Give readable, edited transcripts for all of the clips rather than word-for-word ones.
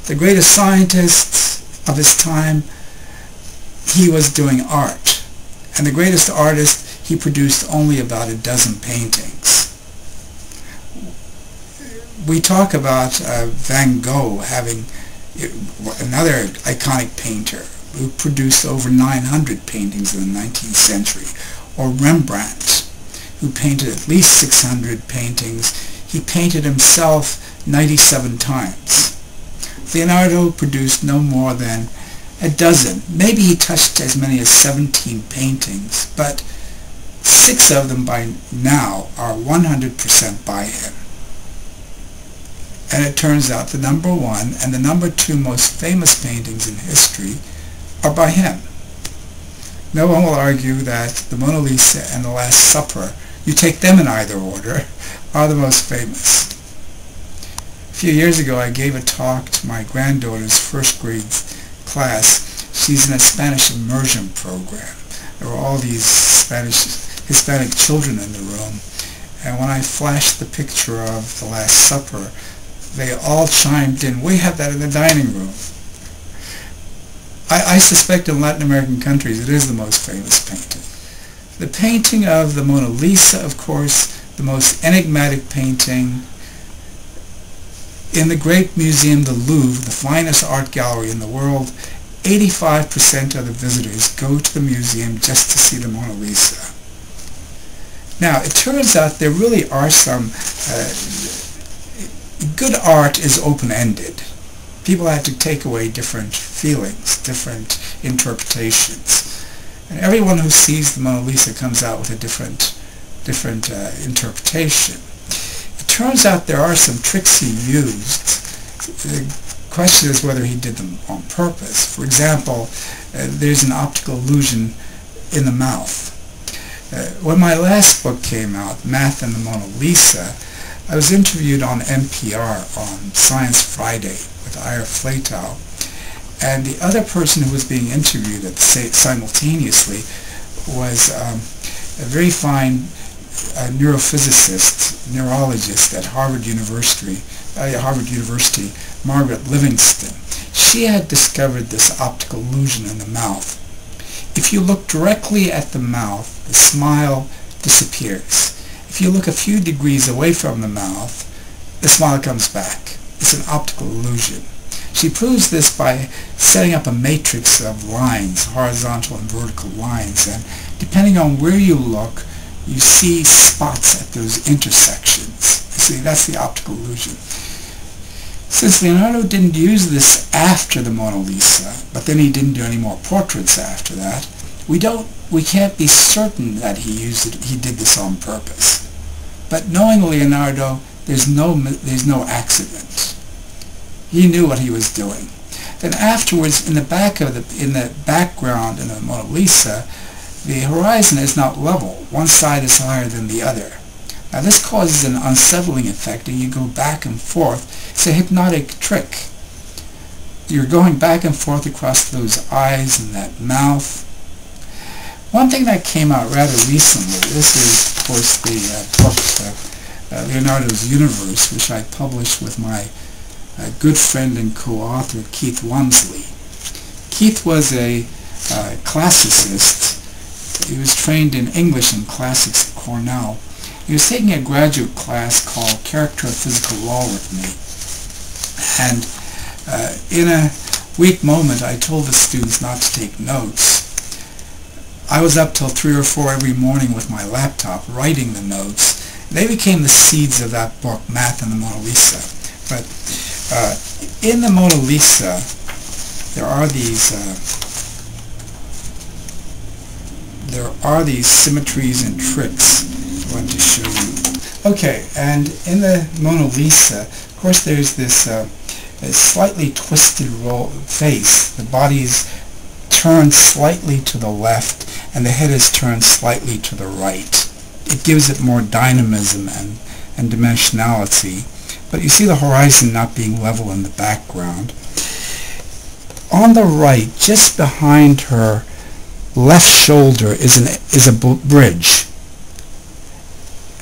the greatest scientist of his time, he was doing art. And the greatest artist, he produced only about a dozen paintings. We talk about Van Gogh having another iconic painter who produced over 900 paintings in the 19th century, or Rembrandt, who painted at least 600 paintings. He painted himself 97 times. Leonardo produced no more than a dozen. Maybe he touched as many as 17 paintings, but 6 of them by now are 100% by him. And it turns out the number 1 and the number 2 most famous paintings in history are by him. No one will argue that the Mona Lisa and the Last Supper, you take them in either order, are the most famous. A few years ago I gave a talk to my granddaughter's first grade class. She's in a Spanish immersion program. There were all these Hispanic children in the room, and when I flashed the picture of the Last Supper, they all chimed in, "We have that in the dining room." I suspect in Latin American countries it is the most famous painting. The painting of the Mona Lisa, of course, the most enigmatic painting. In the great museum, the Louvre, the finest art gallery in the world, 85% of the visitors go to the museum just to see the Mona Lisa. Now, it turns out there really are some... good art is open-ended. People have to take away different feelings, different interpretations. And everyone who sees the Mona Lisa comes out with a different interpretation. It turns out there are some tricks he used. The question is whether he did them on purpose. For example, there's an optical illusion in the mouth. When my last book came out, Math and the Mona Lisa, I was interviewed on NPR on Science Friday with Ira Flatow, and the other person who was being interviewed simultaneously was a very fine neurologist at Harvard University, Margaret Livingston. She had discovered this optical illusion in the mouth. If you look directly at the mouth, the smile disappears. If you look a few degrees away from the mouth, the smile comes back. It's an optical illusion. She proves this by setting up a matrix of lines, horizontal and vertical lines, and depending on where you look, you see spots at those intersections. You see, that's the optical illusion. Since Leonardo didn't use this after the Mona Lisa, but then he didn't do any more portraits after that, we can't be certain that he did this on purpose. But knowing Leonardo, there's no accident. He knew what he was doing. Then afterwards, in the background in the Mona Lisa, the horizon is not level. One side is higher than the other. Now this causes an unsettling effect, and you go back and forth. It's a hypnotic trick. You're going back and forth across those eyes and that mouth. One thing that came out rather recently, this is, of course, the book Leonardo's Universe, which I published with my good friend and co-author Keith Wamsley. Keith was a classicist. He was trained in English and classics at Cornell. He was taking a graduate class called Character of Physical Law with me. And in a weak moment, I told the students not to take notes. I was up till 3 or 4 every morning with my laptop writing the notes. They became the seeds of that book, Math and the Mona Lisa. But in the Mona Lisa, there are these symmetries and tricks I want to show you. Okay, and in the Mona Lisa, of course, there's this slightly twisted face. The body's turned slightly to the left, and the head is turned slightly to the right. It gives it more dynamism and dimensionality. But you see the horizon not being level in the background. On the right, just behind her left shoulder, is a bridge.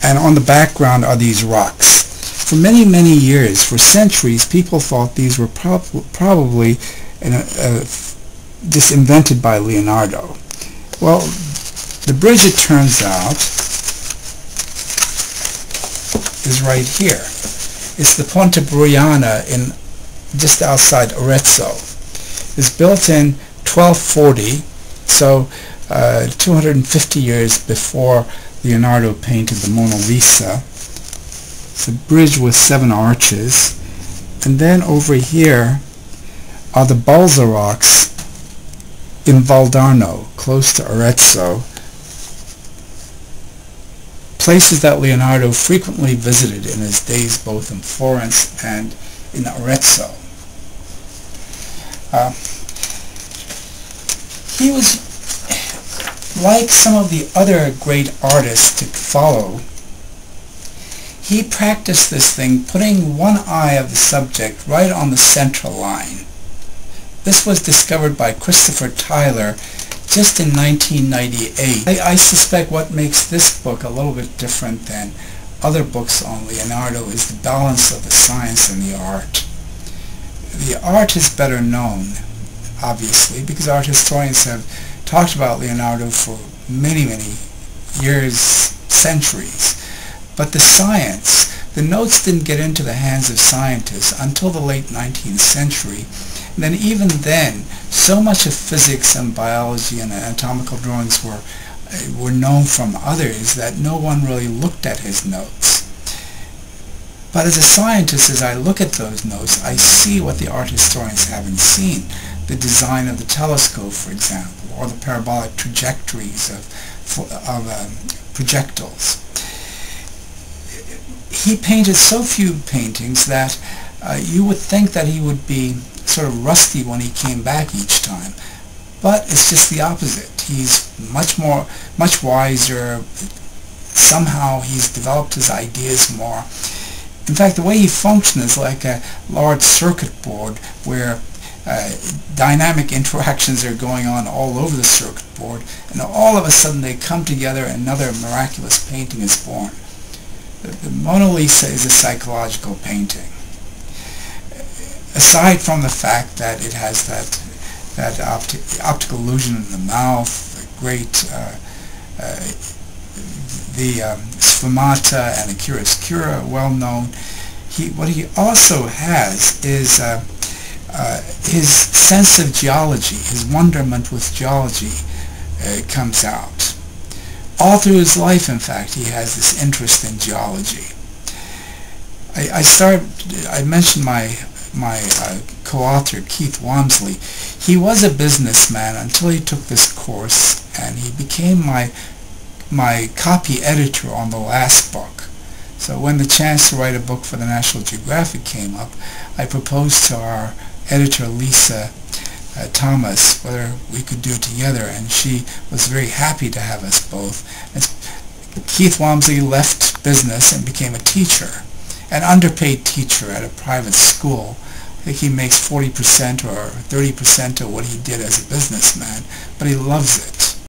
And on the background are these rocks. For many, many years, for centuries, people thought these were probably just invented by Leonardo. Well, the bridge, it turns out, is right here. It's the Ponte Bruyana just outside Arezzo. It was built in 1240, so 250 years before Leonardo painted the Mona Lisa. It's a bridge with 7 arches. And then over here are the Balzarocs in Valdarno, close to Arezzo, places that Leonardo frequently visited in his days both in Florence and in Arezzo. He was like some of the other great artists to follow. He practiced this thing, putting one eye of the subject right on the central line. This was discovered by Christopher Tyler just in 1998. I suspect what makes this book a little bit different than other books on Leonardo is the balance of the science and the art. The art is better known, obviously, because art historians have talked about Leonardo for many, many years, centuries. But the science, the notes didn't get into the hands of scientists until the late 19th century. And then even then, so much of physics and biology and anatomical drawings were known from others that no one really looked at his notes. But as a scientist, as I look at those notes, I see what the art historians haven't seen. The design of the telescope, for example, or the parabolic trajectories of projectiles. He painted so few paintings that you would think that he would be sort of rusty when he came back each time. But it's just the opposite. He's much wiser. Somehow he's developed his ideas more. In fact, the way he functions is like a large circuit board where dynamic interactions are going on all over the circuit board, and all of a sudden they come together and another miraculous painting is born. The Mona Lisa is a psychological painting. Aside from the fact that it has that optical illusion in the mouth, the great sfumata and the chiaroscuro, well known. What he also has is his sense of geology, his wonderment with geology comes out. All through his life, in fact, he has this interest in geology. I mentioned my co-author, Keith Wamsley. He was a businessman until he took this course, and he became my copy editor on the last book. So when the chance to write a book for the National Geographic came up, I proposed to our editor, Lisa Thomas, whether we could do it together, and she was very happy to have us both. And Keith Wamsley left business and became a teacher, an underpaid teacher at a private school. I think he makes 40% or 30% of what he did as a businessman, but he loves it.